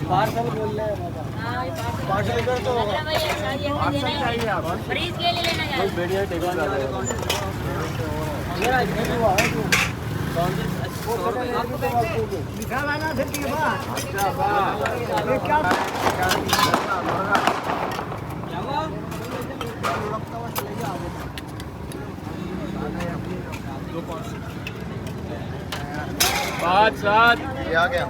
parcel बोल रहे हैं पार्सल कर तो फ्रीज के लिए लेना है बढ़िया टेबल लिखा लाना फिर के बाद क्या पाँच सात आ गया